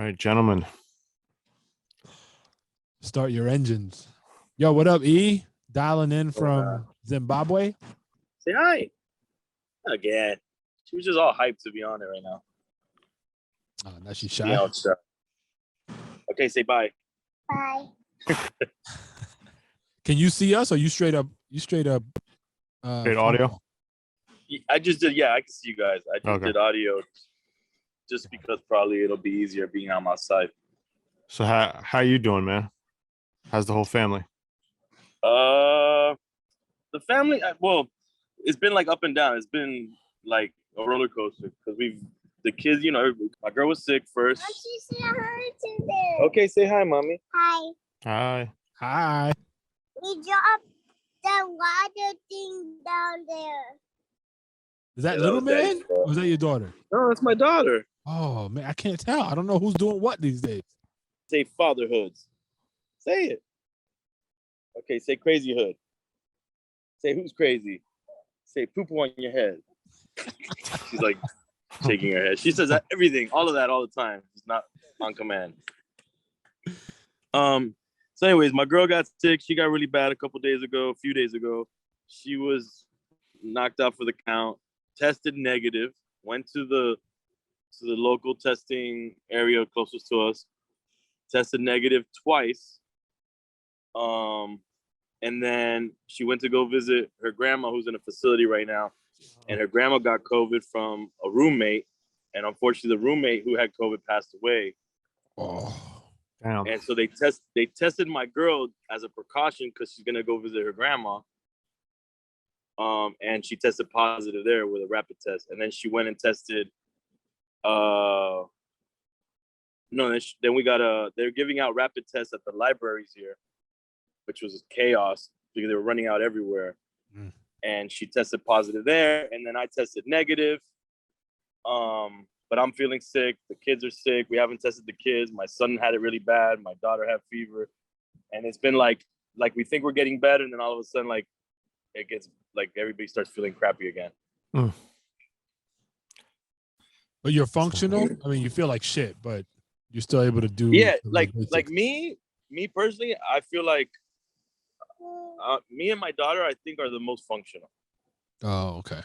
right, gentlemen. Start your engines. Yo, what up, E? Dialing in from Zimbabwe. Say hi. Again. She was just all hyped to be on it right now. Oh, now she's shy. Yeah, okay, say bye. Bye. Can you see us or you straight up Straight audio? I just did, I can see you guys. I just Okay. did audio just because probably it'll be easier being on my side. So how you doing, man? How's the whole family? The family, well, it's been like up and down. It's been like a roller coaster because the kids, my girl was sick first. She said hi to them. Okay, say hi, mommy. Hi. Hi. Hi. We dropped the water thing down there. Is that Yeah, little that was Daddy's man? fault. Or was that your daughter? No, that's my daughter. Oh, man, I can't tell. I don't know who's doing what these days. Say fatherhoods. Say it. Okay, say crazy hood. Say who's crazy. Say poo-poo on your head. She's like shaking her head. She says that everything, all of that, all the time. It's not on command. So anyways, my girl got sick. She got really bad a few days ago. She was knocked out for the count, tested negative, went to the local testing area closest to us, tested negative twice. And then she went to go visit her grandma who's in a facility right now. And her grandma got COVID from a roommate. And unfortunately, the roommate who had COVID passed away. Oh, Damn. And so they tested my girl as a precaution because she's gonna go visit her grandma. And she tested positive there with a rapid test. And then she went and tested. Then we got they're giving out rapid tests at the libraries here, which was chaos because they were running out everywhere. Mm. And she tested positive there, and then I tested negative. But I'm feeling sick. The kids are sick. We haven't tested the kids. My son had it really bad. My daughter had fever, and it's been like we think we're getting better, and then all of a sudden, like it gets like everybody starts feeling crappy again. Mm. but you're functional. I mean, you feel like shit, but you're still able to do. Yeah, the like basics. me personally, I feel like me and my daughter, I think, are the most functional. Oh, okay.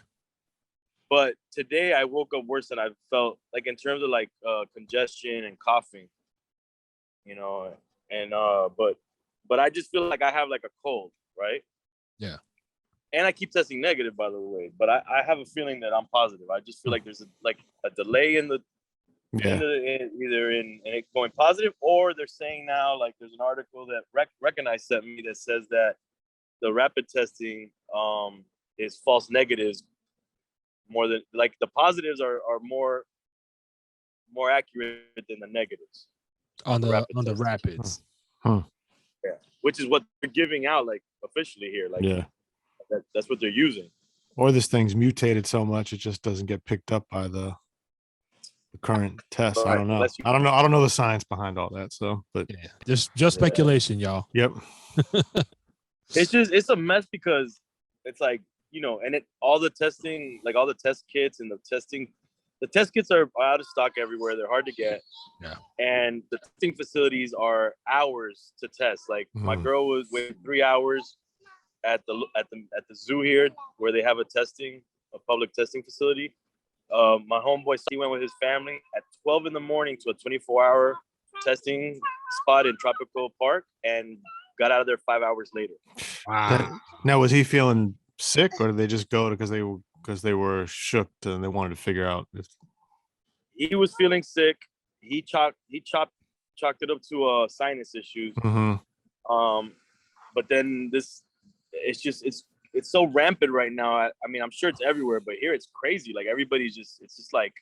But today I woke up worse than I felt, like in terms of like congestion and coughing, and but I just feel like I have like a cold, right? Yeah. And I keep testing negative, by the way, but I have a feeling that I'm positive. I just feel like there's a delay in either in it going positive, or they're saying now, like there's an article that Recognize sent me that says that the rapid testing is false negatives more than, like, the positives are more accurate than the negatives On the testing. rapids. Huh. Yeah, which is what they're giving out, like, officially here. Like, Yeah. That's what they're using. Or this thing's mutated so much it just doesn't get picked up by the current test. Right. I don't know. I don't know the science behind all that. So, but Yeah, just speculation, y'all. Yep. It's a mess because it's like, and all the testing, like all the test kits and the test kits are out of stock everywhere. They're hard to get. Yeah. And the testing facilities are hours to test. Like my girl was waiting 3 hours at the zoo here where they have a public testing facility. My homeboy, he went with his family at 12 in the morning to a 24-hour testing spot in Tropical Park and got out of there 5 hours later. Wow. Now, was he feeling sick, or did they just go because they were shook and they wanted to figure out if He was feeling sick. He chalked it up to sinus issues. Mm-hmm. But then it's so rampant right now. I mean, I'm sure it's everywhere, but here it's crazy. Like everybody's it's like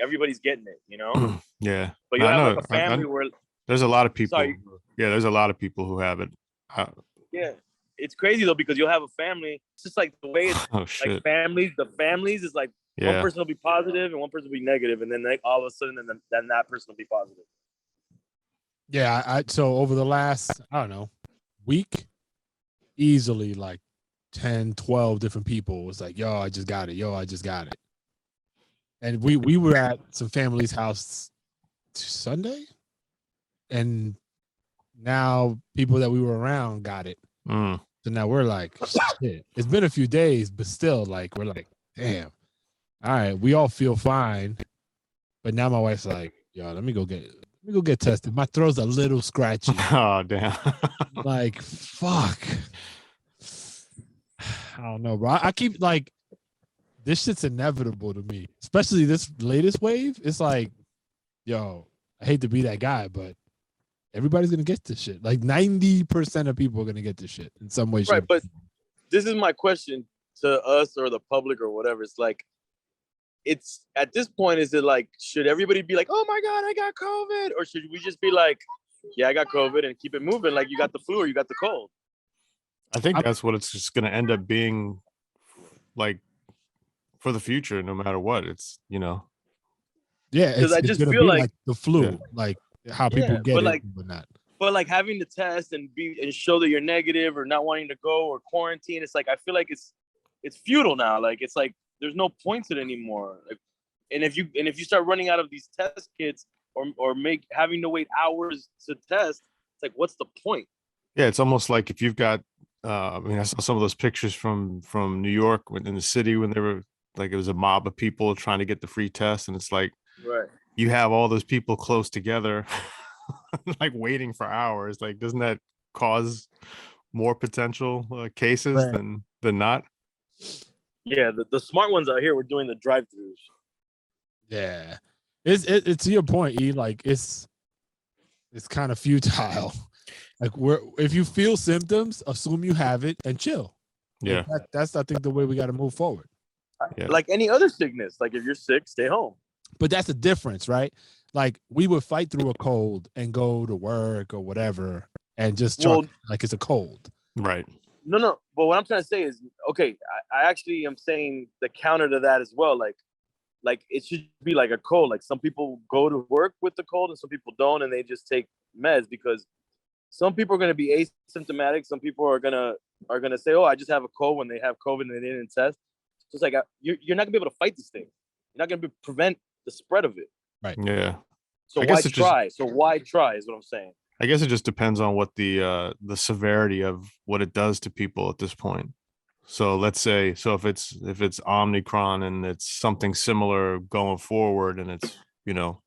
everybody's getting it, Yeah. But you have like a family where there's a lot of people. Sorry. Yeah, there's a lot of people who have it. Yeah, it's crazy though, because you'll have a family. It's just like the way it's like the families is like one person will be positive and one person will be negative, and then all of a sudden, then that person will be positive. Yeah, so over the last, I don't know, week, easily like 10, 12 different people was like, yo, I just got it. And we were at some family's house Sunday, and now people that we were around got it. Mm. So now we're like, shit. It's been a few days, but still, like, we're like, damn. All right, we all feel fine, but now my wife's like, yo, let me go get tested. My throat's a little scratchy. Oh damn. Like, fuck. I don't know, bro. I keep like, this shit's inevitable to me, especially this latest wave. It's like, yo, I hate to be that guy, but everybody's gonna get this shit. Like 90% of people are gonna get this shit in some way. Right, shape, but this is my question to us or the public or whatever. It's like, it's at this point, is it like, should everybody be like, oh my God, I got COVID? Or should we just be like, yeah, I got COVID and keep it moving like you got the flu or you got the cold? I think that's what it's just going to end up being, like, for the future, no matter what. It's, you know. Yeah, Because I it's just gonna feel be like the flu, Yeah. like how people get but it, like, but not. but like having to test and show that you're negative or not wanting to go or quarantine, it's like I feel like it's futile now. Like it's like there's no point to it anymore. Like, and if you start running out of these test kits or having to wait hours to test, it's like what's the point? Yeah, it's almost like if you've got I mean, I saw some of those pictures from New York in the city when they were like, it was a mob of people trying to get the free test, and it's like, Right. you have all those people close together like waiting for hours. Like, doesn't that cause more potential cases Right. than not? Yeah, the smart ones out here were doing the drive-throughs. Yeah, it's to your point, E. Like it's kind of futile. Like if you feel symptoms, assume you have it and chill. Yeah. Like that's I think the way we got to move forward. Yeah. Like any other sickness, like if you're sick, stay home. But that's the difference, right? Like we would fight through a cold and go to work or whatever and just chalk like it's a cold. Right. No. But what I'm trying to say is, okay, I actually am saying the counter to that as well. Like it should be like a cold. Like some people go to work with the cold and some people don't, and they just take meds because some people are going to be asymptomatic. Some people are gonna say, oh, I just have a cold when they have COVID and they didn't test. So it's like you're not gonna be able to fight this thing. You're not gonna prevent the spread of it. Right. Yeah. So why try is what I'm saying. I guess it just depends on what the severity of what it does to people at this point. So let's say, if it's Omicron and it's something similar going forward, and it's, you know,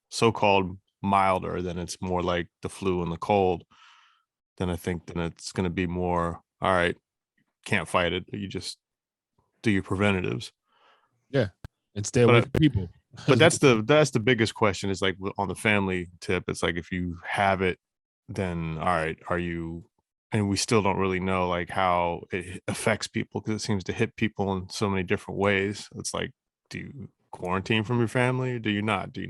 so-called milder, then it's more like the flu and the cold. Then I think it's going to be more, all right, can't fight it. You just do your preventatives. Yeah, and stay away from people. But that's the biggest question, is like on the family tip. It's like, if you have it, then all right, are you? And we still don't really know like how it affects people, because it seems to hit people in so many different ways. It's like, do you quarantine from your family, or do you not? Do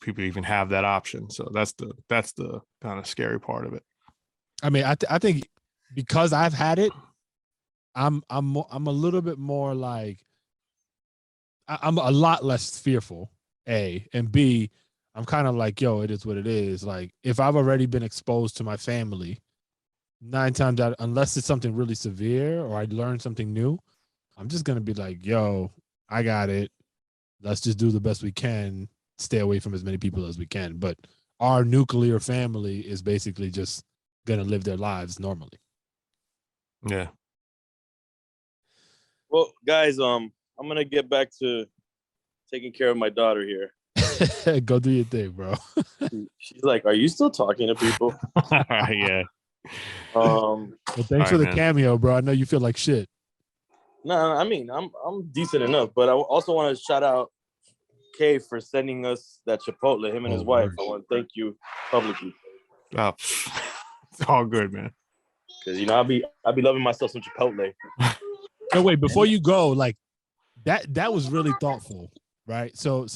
people even have that option? So that's the kind of scary part of it. I mean, I think because I've had it, I'm a little bit more like, I'm a lot less fearful, A, and B, I'm kind of like, yo, it is what it is. Like if I've already been exposed to my family, 9 times out, unless it's something really severe or I learn something new, I'm just gonna be like, yo, I got it. Let's just do the best we can, stay away from as many people as we can. But our nuclear family is basically just gonna live their lives normally. Yeah. Well, guys, I'm gonna get back to taking care of my daughter here. Go do your thing, bro. She's like, "Are you still talking to people?" Yeah. Well, thanks for the cameo, bro. I know you feel like shit. No, I mean, I'm decent enough, but I also want to shout out Kay for sending us that Chipotle. Him and his wife. I want to thank you publicly. Oh, it's all good, man. Because I'll be loving myself some Chipotle. So wait, before you go, like that was really thoughtful, right? So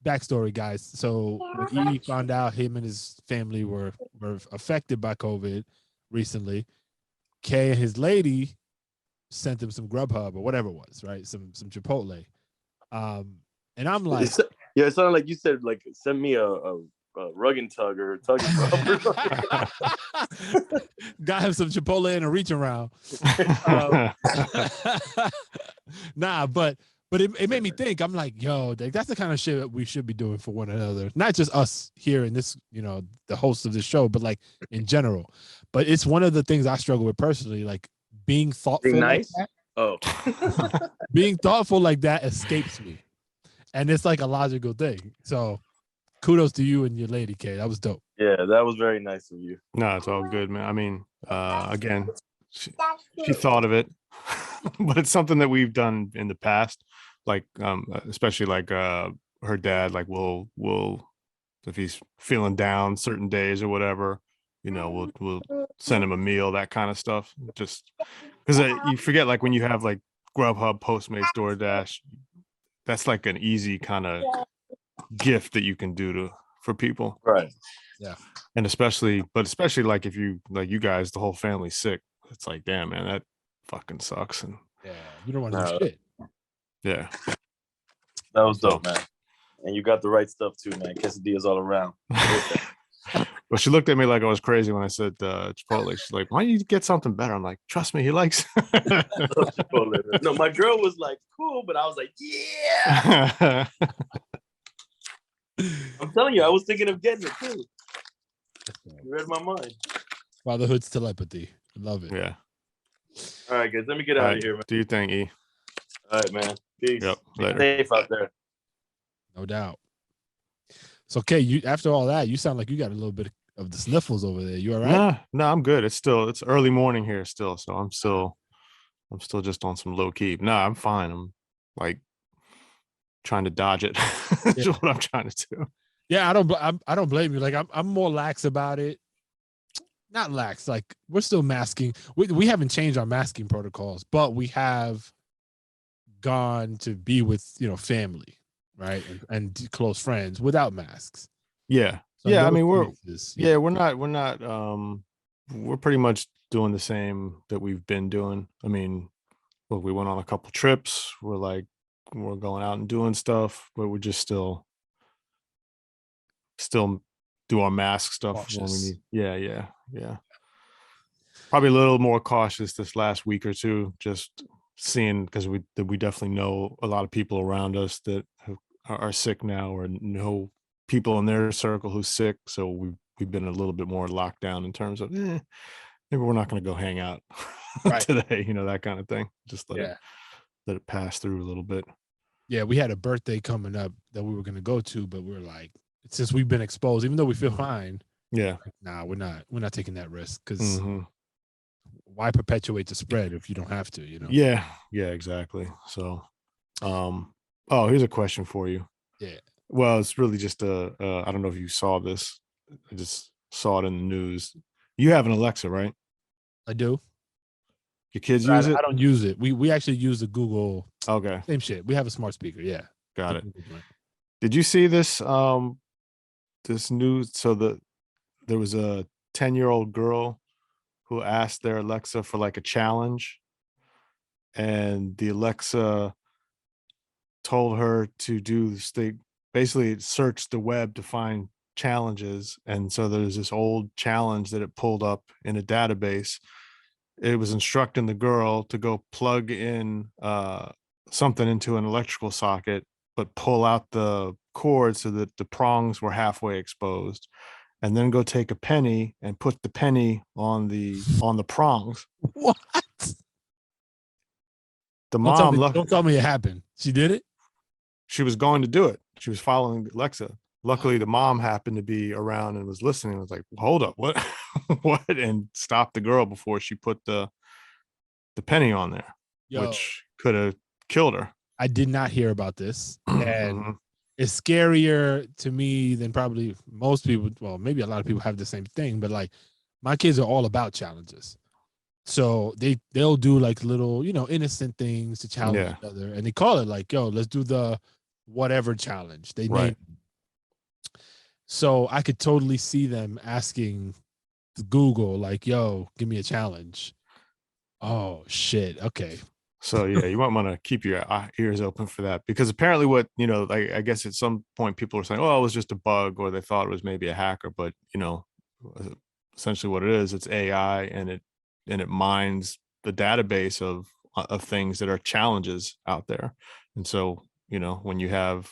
backstory, guys. So when he found out him and his family were affected by COVID recently, Kay and his lady sent him some Grubhub or whatever it was, right? Some Chipotle. And I'm like, yeah, it sounded like you said, like, send me a rug and tug or tug and rub. Got him some Chipotle and a reach around. Nah, but But it made me think. I'm like, yo, that's the kind of shit that we should be doing for one another. Not just us here in this, the host of this show, but like in general. But it's one of the things I struggle with personally, like being thoughtful Being like nice. that. Oh, Being thoughtful like that escapes me. And it's like a logical thing. So kudos to you and your lady, Kay. That was dope. yeah, that was very nice of you. No, it's all good, man. I mean, again, she thought of it, but it's something that we've done in the past. Like, especially like her dad, like will if he's feeling down certain days or whatever, we'll send him a meal, that kind of stuff. Just because you forget, like when you have like Grubhub, Postmates, DoorDash, that's like an easy kind of gift that you can do for people. Right. Yeah. And especially like if you like you guys, the whole family's sick. It's like, damn, man, that fucking sucks. And Yeah. You don't want to do shit. yeah. That was dope, man. And you got the right stuff too, man. Quesadillas all around. But she looked at me like I was crazy when I said Chipotle. She's like, why don't you get something better? I'm like, trust me, he likes Chipotle. No, my girl was like, cool, but I was like, yeah. I'm telling you, I was thinking of getting it too. You read my mind. Fatherhood's telepathy. Love it. Yeah. All right, guys, let me get out of here, man. Do your thing, E. All right, man. Peace. Yep. Be Later. safe out there. No doubt. So, Kay, you after all that, you sound like you got a little bit of the sniffles over there. You all right? No, I'm good. It's early morning here still, so I'm still just on some low key. No, I'm fine. I'm like trying to dodge it. That's what I'm trying to do. Yeah, I don't blame you. Like I'm more lax about it. Not lax, like we're still masking. We haven't changed our masking protocols, but we have gone to be with family, right, and close friends without masks. Yeah. So yeah, I mean we're pretty much doing the same that we've been doing. I mean, look, we went on a couple trips. We're going out and doing stuff, but we're just still do our mask stuff when we need. Yeah. Probably a little more cautious this last week or two, just seeing because we definitely know a lot of people around us that are sick now, or know people in their circle who's sick. So we've been a little bit more locked down in terms of maybe we're not going to go hang out today, that kind of thing. Just let it pass through a little bit. Yeah, we had a birthday coming up that we were going to go to, but we were like, since we've been exposed, even though we feel fine. Yeah. Like, nah, we're not taking that risk because why perpetuate the spread if you don't have to, Yeah, exactly. So, here's a question for you. Yeah. Well, it's really just I don't know if you saw this. I just saw it in the news. You have an Alexa, right? I do. Your kids use it? I don't use it. We actually use the Google. Okay. Same shit. We have a smart speaker. Yeah. Got it. Did you see this this news? So there was a 10-year-old girl who asked their Alexa for like a challenge, and the Alexa told her to do this thing, basically search the web to find challenges. And so there's this old challenge that it pulled up in a database. It was instructing the girl to go plug in something into an electrical socket, but pull out the cord so that the prongs were halfway exposed, and then go take a penny and put the penny on the prongs. What? The mom don't tell me it happened. She did it? She was going to do it. She was following Alexa. Luckily, the mom happened to be around and was listening. I was like, hold up, what? What? And stopped the girl before she put the penny on there, which could have killed her. I did not hear about this. And it's scarier to me than probably most people. Well, maybe a lot of people have the same thing, but like my kids are all about challenges. So they'll do like little, innocent things to challenge each other. And they call it like, yo, let's do the whatever challenge. They name it. So I could totally see them asking Google, like, yo, give me a challenge. Oh, shit. Okay. So, yeah, you might want to keep your ears open for that, because apparently I guess at some point people are saying, oh, it was just a bug, or they thought it was maybe a hacker. But, essentially what it is, it's AI, and it mines the database of things that are challenges out there. And so, when you have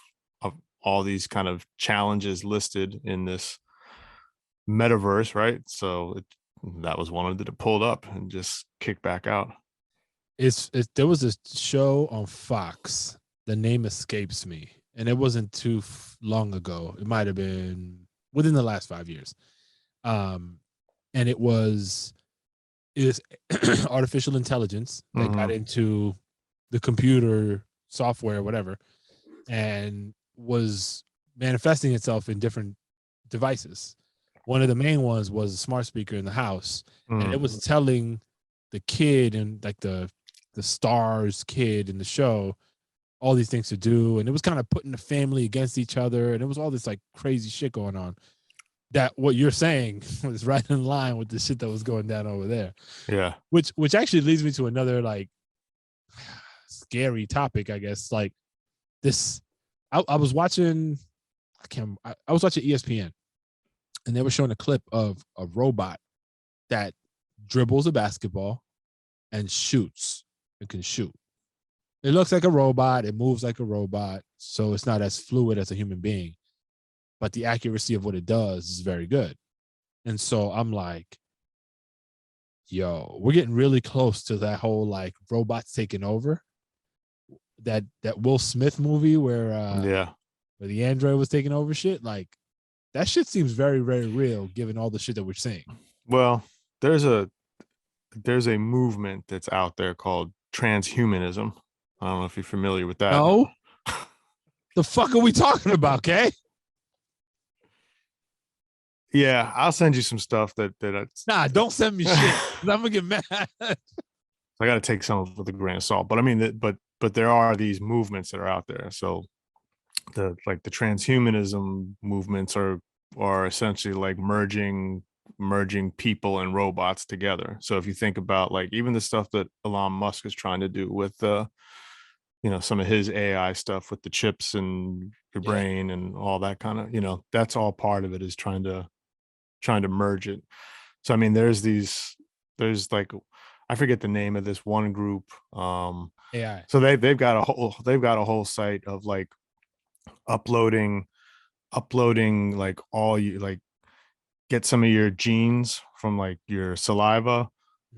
all these kind of challenges listed in this metaverse, right? So that was one that it pulled up and just kicked back out. There was a show on Fox. The name escapes me, and it wasn't too long ago. It might have been within the last 5 years. And it is artificial intelligence that got into the computer software, whatever, and was manifesting itself in different devices. One of the main ones was a smart speaker in the house, and it was telling the kid and like the star's kid in the show all these things to do, and it was kind of putting the family against each other, and it was all this like crazy shit going on. That what you're saying was right in line with the shit that was going down over there. Yeah. Which actually leads me to another like scary topic, I guess. Like this, I was watching, I was watching ESPN, and they were showing a clip of a robot that dribbles a basketball and shoots. It can shoot. It looks like a robot. It moves like a robot. So it's not as fluid as a human being, but the accuracy of what it does is very good. And so I'm like, yo, we're getting really close to that whole like robots taking over. That Will Smith movie where the android was taking over shit. Like that shit seems very, very real given all the shit that we're seeing. Well, there's a movement that's out there called transhumanism. I don't know if you're familiar with that. No. The fuck are we talking about, Kay? Yeah, I'll send you some stuff that nah, don't send me shit. I'm gonna get mad. I got to take some of it with a grain of salt. But I mean, but there are these movements that are out there. So the transhumanism movements are essentially like merging people and robots together. So if you think about like even the stuff that Elon Musk is trying to do with some of his AI stuff with the chips and your brain and all that kind of, that's all part of it, is trying to merge it. So I mean, there's like, I forget the name of this one group. AI. So they've got a whole site of like uploading like all you like, get some of your genes from like your saliva,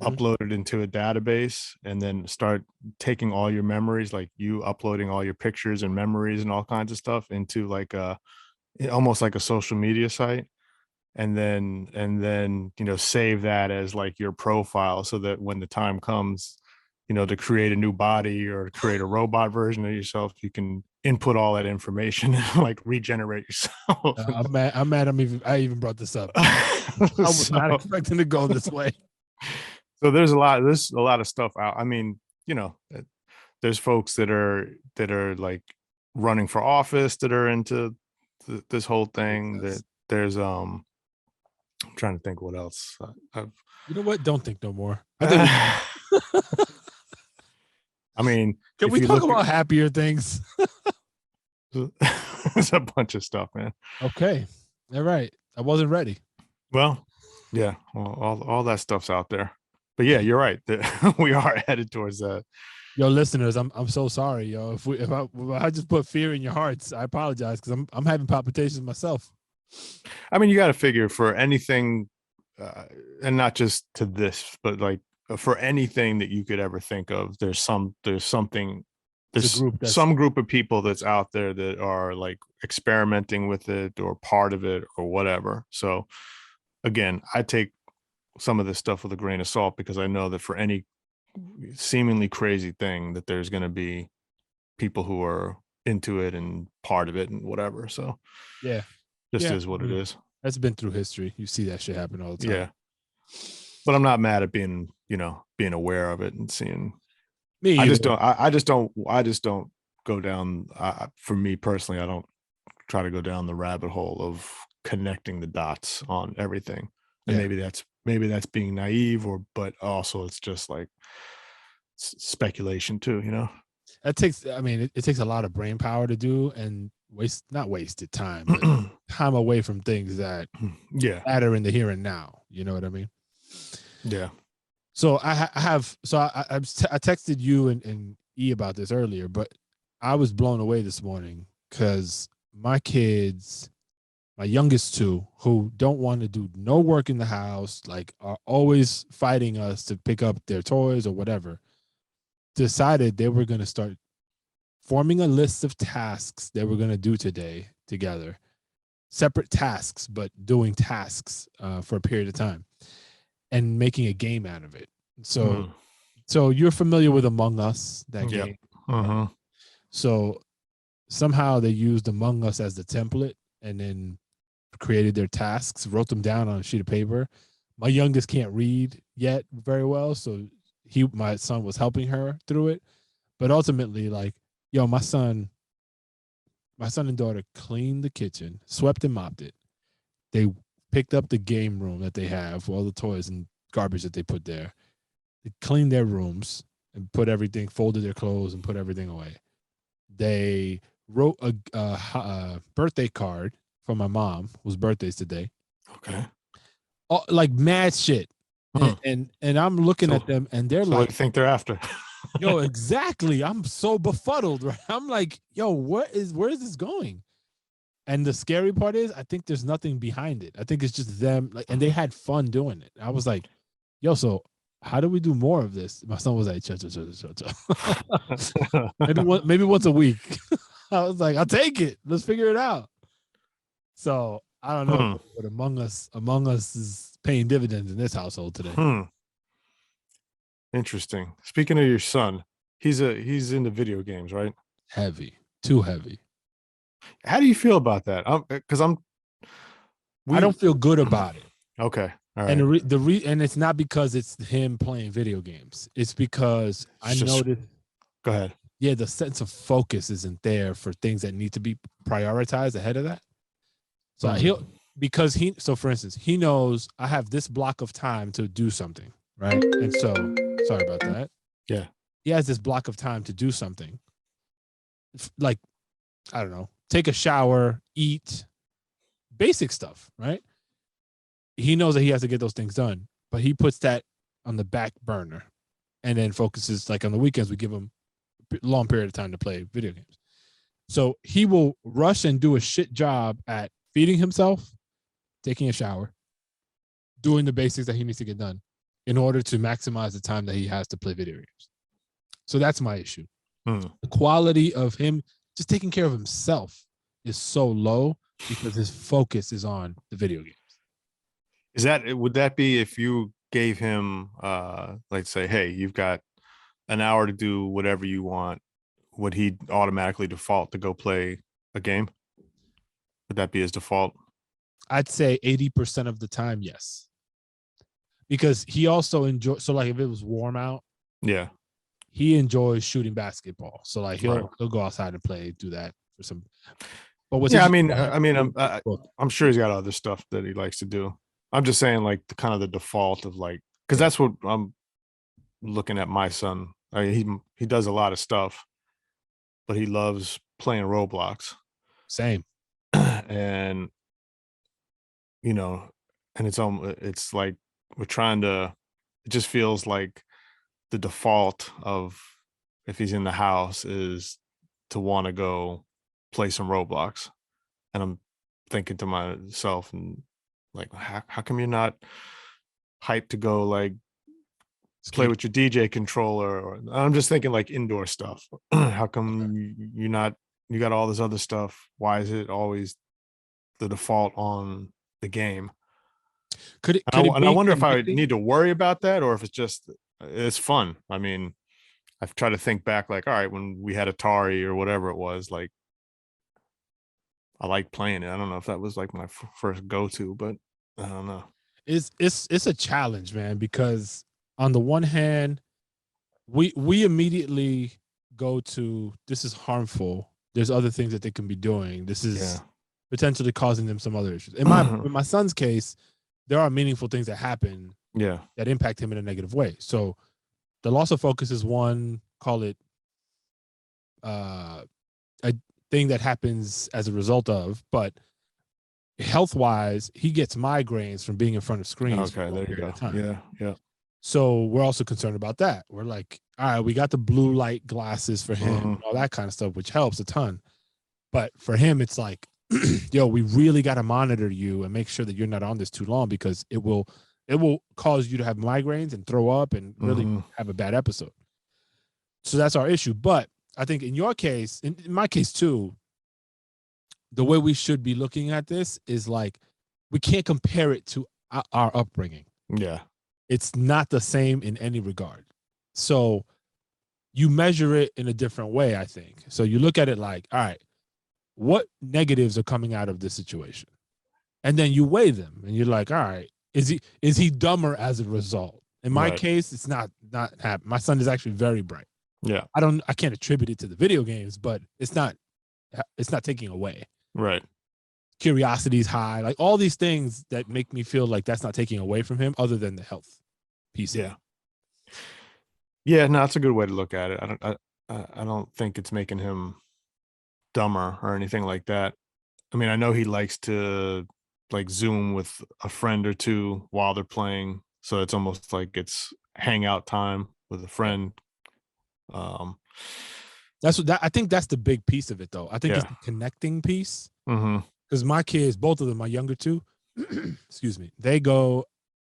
upload it into a database, and then start taking all your memories, like you uploading all your pictures and memories and all kinds of stuff into like almost like a social media site. And then save that as like your profile, so that when the time comes, to create a new body or create a robot version of yourself, you can input all that information and like regenerate yourself. I'm mad. I even brought this up. I was not expecting to go this way. So there's a lot of stuff out. I mean, there's folks that are like running for office that are into this whole thing. That there's I'm trying to think what else. You know what? Don't think no more. I mean, can we talk about happier things? There's a bunch of stuff, man. Okay. All right. I wasn't ready. Well, yeah, all that stuff's out there. But yeah, you're right. We are headed towards that. Yo, listeners, I'm so sorry, yo. If I just put fear in your hearts, I apologize, because I'm having palpitations myself. I mean, you got to figure for anything, and not just to this, but like for anything that you could ever think of, there's some group of people that's out there that are like experimenting with it or part of it or whatever. So again, I take some of this stuff with a grain of salt, because I know that for any seemingly crazy thing, that there's going to be people who are into it and part of it and whatever. So yeah, is what it is. That's been through history. You see that shit happen all the time. Yeah. But I'm not mad at being aware of it and seeing. Me either. I just don't go down. For me personally, I don't try to go down the rabbit hole of connecting the dots on everything. And maybe that's being naive, but also it's just like speculation too, It takes a lot of brain power to do, and not wasted time, but time away from things that matter in the here and now. You know what I mean? Yeah. So I texted you and E about this earlier, but I was blown away this morning because my kids, my youngest two, who don't want to do no work in the house, like are always fighting us to pick up their toys or whatever, decided they were going to start forming a list of tasks they were going to do today together. Separate tasks, but doing tasks for a period of time and making a game out of it. So, so you're familiar with Among Us, that game. Uh-huh. So somehow they used Among Us as the template and then created their tasks, wrote them down on a sheet of paper. My youngest can't read yet very well, so my son was helping her through it. But ultimately, like, yo, my son and daughter cleaned the kitchen, swept and mopped it. They picked up the game room that they have, all the toys and garbage that they put there. They cleaned their rooms and put everything, folded their clothes and put everything away. They wrote a birthday card for my mom, whose birthday's today. Okay. Like mad shit. And I'm looking at them and they're like, what do you think they're after? yo, exactly. I'm so befuddled, right? I'm like, yo, where is this going? And the scary part is I think there's nothing behind it. I think it's just them, like, and they had fun doing it. I was like, yo, so how do we do more of this? My son was like, maybe once a week. I was like, I'll take it. Let's figure it out. So I don't know, but Among Us is paying dividends in this household today. Interesting. Speaking of your son, he's into video games, right? Heavy, too heavy. How do you feel about that? Because I don't feel good about it. Okay. All right. And and it's not because it's him playing video games. It's because I noticed. Go ahead. Yeah, the sense of focus isn't there for things that need to be prioritized ahead of that. So so for instance, he knows I have this block of time to do something, right? And so, sorry about that. Yeah. He has this block of time to do something. Like, I don't know, take a shower, eat, basic stuff, right? He knows that he has to get those things done, but he puts that on the back burner and then focuses, like on the weekends, we give him a long period of time to play video games. So he will rush and do a shit job at feeding himself, taking a shower, doing the basics that he needs to get done in order to maximize the time that he has to play video games. So that's my issue. The quality of him just taking care of himself is so low because his focus is on the video games. Would that be if you gave him like say, hey, you've got an hour to do whatever you want, would he automatically default to go play a game? Would that be his default? I'd say 80% of the time, yes. Because he also enjoys, so like if it was warm out, yeah, he enjoys shooting basketball. So like he'll go outside and play, do that for some. But what's I'm sure he's got other stuff that he likes to do. I'm just saying, like, the kind of the default of, like, because that's what I'm looking at my son. I mean, he does a lot of stuff, but he loves playing Roblox. Same. And and it's like it just feels like the default of if he's in the house is to want to go play some Roblox. And I'm thinking to myself, and like, how come you're not hyped to go like play with your DJ controller? Or I'm just thinking like indoor stuff. How come you got all this other stuff? Why is it always the default on the game? I wonder if I need to worry about that or if it's fun. I mean, I've tried to think back, like, all right, when we had Atari or whatever it was, like, I liked playing it. I don't know if that was like my first go-to, but I don't know. It's a challenge, man, because on the one hand, we immediately go to, this is harmful. There's other things that they can be doing. This is potentially causing them some other issues. In my son's case, there are meaningful things that happen that impact him in a negative way. So the loss of focus is one, call it a thing that happens as a result of, but health-wise, he gets migraines from being in front of screens. Okay, there you go. Yeah. So we're also concerned about that. We're like, all right, we got the blue light glasses for him and all that kind of stuff, which helps a ton. But for him, it's like, yo, we really got to monitor you and make sure that you're not on this too long, because it will cause you to have migraines and throw up and really have a bad episode. So that's our issue. But I think in your case, in my case too, the way we should be looking at this is like, we can't compare it to our upbringing. Yeah. It's not the same in any regard. So you measure it in a different way, I think. So you look at it like, all right, what negatives are coming out of this situation? And then you weigh them and you're like, all right, is he dumber as a result? In my case, it's not happening. My son is actually very bright. Yeah. I can't attribute it to the video games, but it's not taking away. Right. Curiosity's high, like all these things that make me feel like that's not taking away from him, other than the health piece. Yeah. Yeah, no, that's a good way to look at it. I don't think it's making him dumber or anything like that. I mean, I know he likes to like Zoom with a friend or two while they're playing, so it's almost like it's hangout time with a friend. That's what I think that's the big piece of it, though. I think it's the connecting piece. Because my kids, both of them, my younger two, excuse me, they go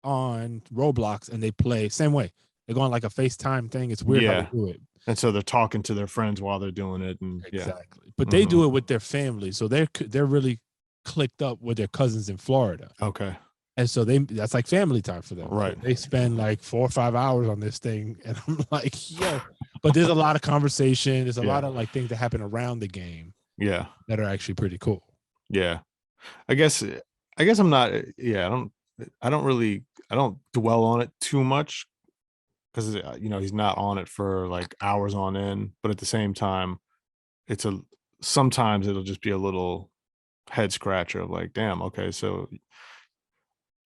on Roblox and they play same way. They go on like a FaceTime thing. It's weird how they do it. And so they're talking to their friends while they're doing it. And exactly. But they do it with their family. So they're really clicked up with their cousins in Florida. Okay. And so that's like family time for them. Right. So they spend like 4 or 5 hours on this thing. And I'm like, yo, but there's a lot of conversation. There's a lot of like things that happen around the game. Yeah. That are actually pretty cool. Yeah. I guess I'm not, I don't dwell on it too much, because he's not on it for like hours on end, but at the same time, sometimes it'll just be a little head scratcher of like, damn, okay, so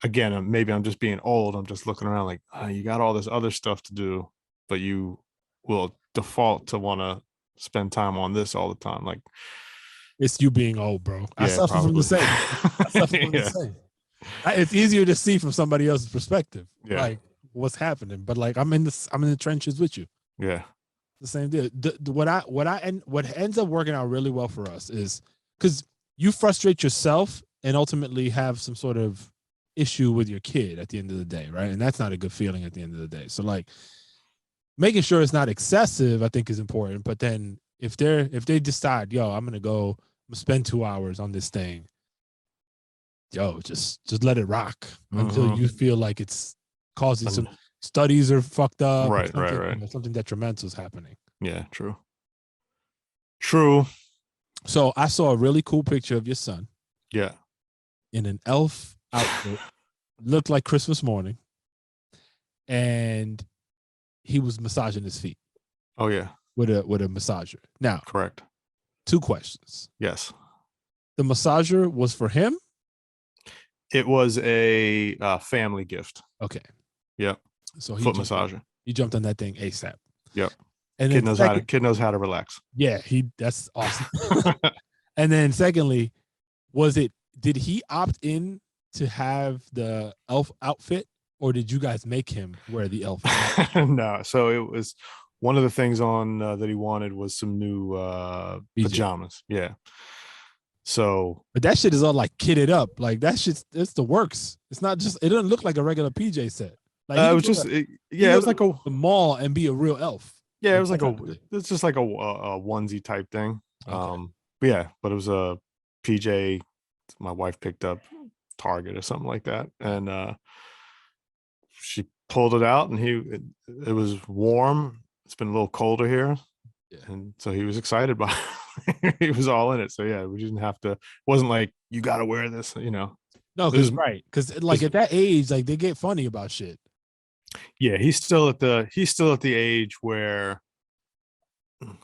again, maybe I'm just being old. I'm just looking around like, you got all this other stuff to do, but you will default to want to spend time on this all the time. Like, it's you being old, bro. I Yeah, suffer from the same. The same. It's easier to see from somebody else's perspective, like what's happening. But like I'm in the trenches with you. Yeah, the same deal. What ends up working out really well for us is because you frustrate yourself and ultimately have some sort of issue with your kid at the end of the day, right? And that's not a good feeling at the end of the day. So like making sure it's not excessive, I think, is important. But then if they decide, yo, I'm gonna spend 2 hours on this thing, yo, just let it rock until you feel like it's causing some studies are fucked up. Right. Something detrimental is happening. Yeah, true. So I saw a really cool picture of your son. Yeah. In an elf outfit, looked like Christmas morning, and he was massaging his feet. Oh yeah. With a massager. Now, correct. 2 questions. Yes. The massager was for him? It was a family gift. Okay. Yep. So foot massager. He jumped on that thing ASAP. Yep. And kid knows how to relax. Yeah, that's awesome. And then secondly, did he opt in to have the elf outfit, or did you guys make him wear the elf outfit? No. So it was one of the things on that he wanted was some new pajamas. Yeah. So, but that shit is all like kitted up. Like that shit's it's the works. It's not just. It doesn't look like a regular PJ set. Like it was just it was like a mall and be a real elf. Yeah, it was like it's just like a onesie type thing. Okay. But it was a PJ my wife picked up Target or something like that, and she pulled it out, and it was warm. It's been a little colder here, and so he was excited by it. He was all in it. So yeah, we didn't have to. It wasn't like you got to wear this, No, because like at that age, like they get funny about shit. Yeah, he's still at the age where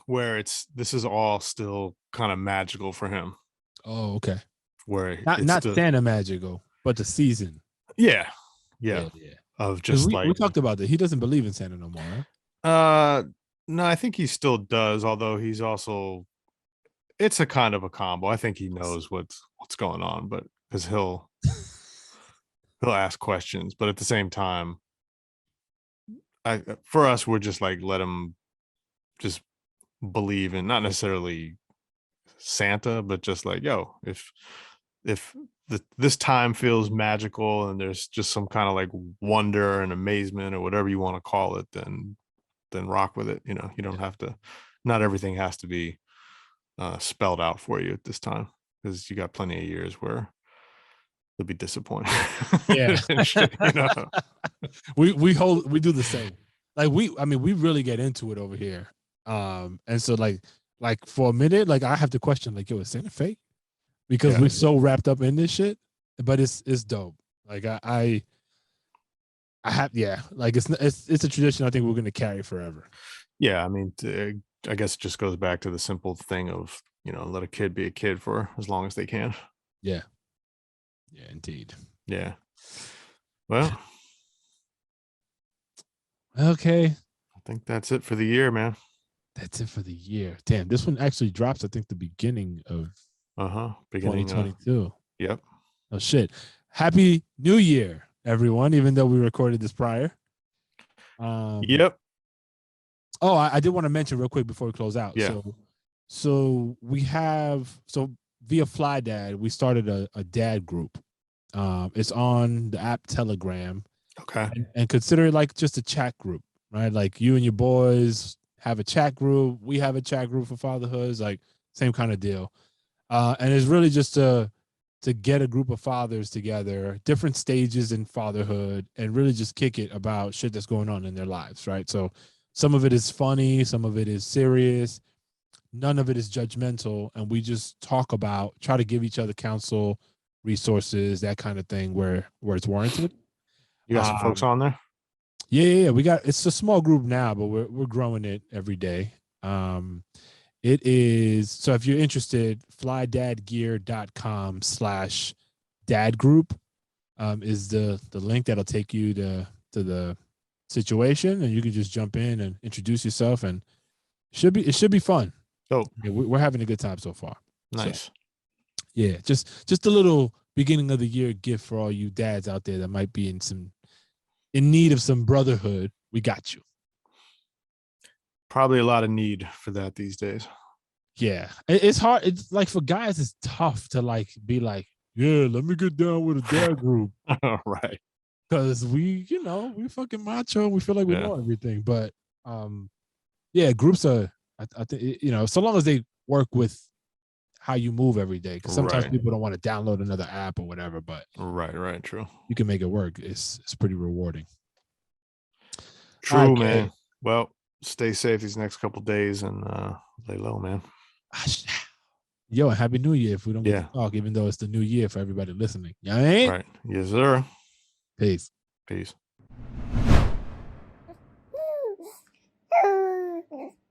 this is all still kind of magical for him. Oh, okay. Where not Santa magical, but the season. Yeah. Of just we talked about that. He doesn't believe in Santa no more. Right? No, I think he still does. Although he's also, it's a kind of a combo. I think he knows what's going on, but because he'll ask questions, but at the same time, for us, we're just like, let them just believe in, not necessarily Santa, but just like, yo, if this time feels magical and there's just some kind of like wonder and amazement or whatever you want to call it, then rock with it. You know, you don't have to, not everything has to be spelled out for you at this time, because you got plenty of years where you'll be disappointed. Yeah. And shit, you know. we do the same. Like I mean, we really get into it over here. And so like for a minute, like I have to question, like, yo, is Santa fake? Because Yeah. we're so wrapped up in this shit. But it's dope. Like I have, yeah, like it's a tradition I think we're gonna carry forever. Yeah, I mean, I guess it just goes back to the simple thing of, you know, let a kid be a kid for as long as they can. Yeah. Yeah, indeed. Yeah. Well, okay. I think that's it for the year, man. That's it for the year. Damn, this one actually drops, I think, the beginning of Beginning 2022. Yep. Oh shit. Happy New Year, everyone, even though we recorded this prior. Yep. Oh, I did want to mention real quick before we close out. Yeah. So we have, so via Fly Dad, we started a dad group. It's on the app Telegram. Okay. And consider it like just a chat group, right? Like you and your boys have a chat group. We have a chat group for fatherhoods, like same kind of deal. And it's really just to get a group of fathers together, different stages in fatherhood, and really just kick it about shit that's going on in their lives, right? So some of it is funny, some of it is serious, none of it is judgmental, and we just try to give each other counsel, resources, that kind of thing where it's warranted. You got some folks on there? Yeah. It's a small group now, but we're growing it every day. It is, so if you're interested, flydadgear.com/dad group is the link that'll take you to the situation, and you can just jump in and introduce yourself, and it should be fun. Oh, yeah, we're having a good time so far. nice. So, yeah, just a little beginning of the year gift for all you dads out there that might be in need of some brotherhood. We got you. Probably a lot of need for that these days. Yeah, it's hard. It's like for guys, it's tough to like be like, yeah, let me get down with a dad group. Right. Because we fucking macho. We feel like we Yeah. know everything. But yeah, groups are, I think, so long as they work with how you move every day. Because sometimes Right. people don't want to download another app or whatever. But Right. True. you can make it work. It's pretty rewarding. True, Okay. man. Well, stay safe these next couple days and lay low, man. Yo, happy New Year if we don't get to talk, even though it's the new year for everybody listening. You know what I mean? Right. Yes, sir. Peace. Peace.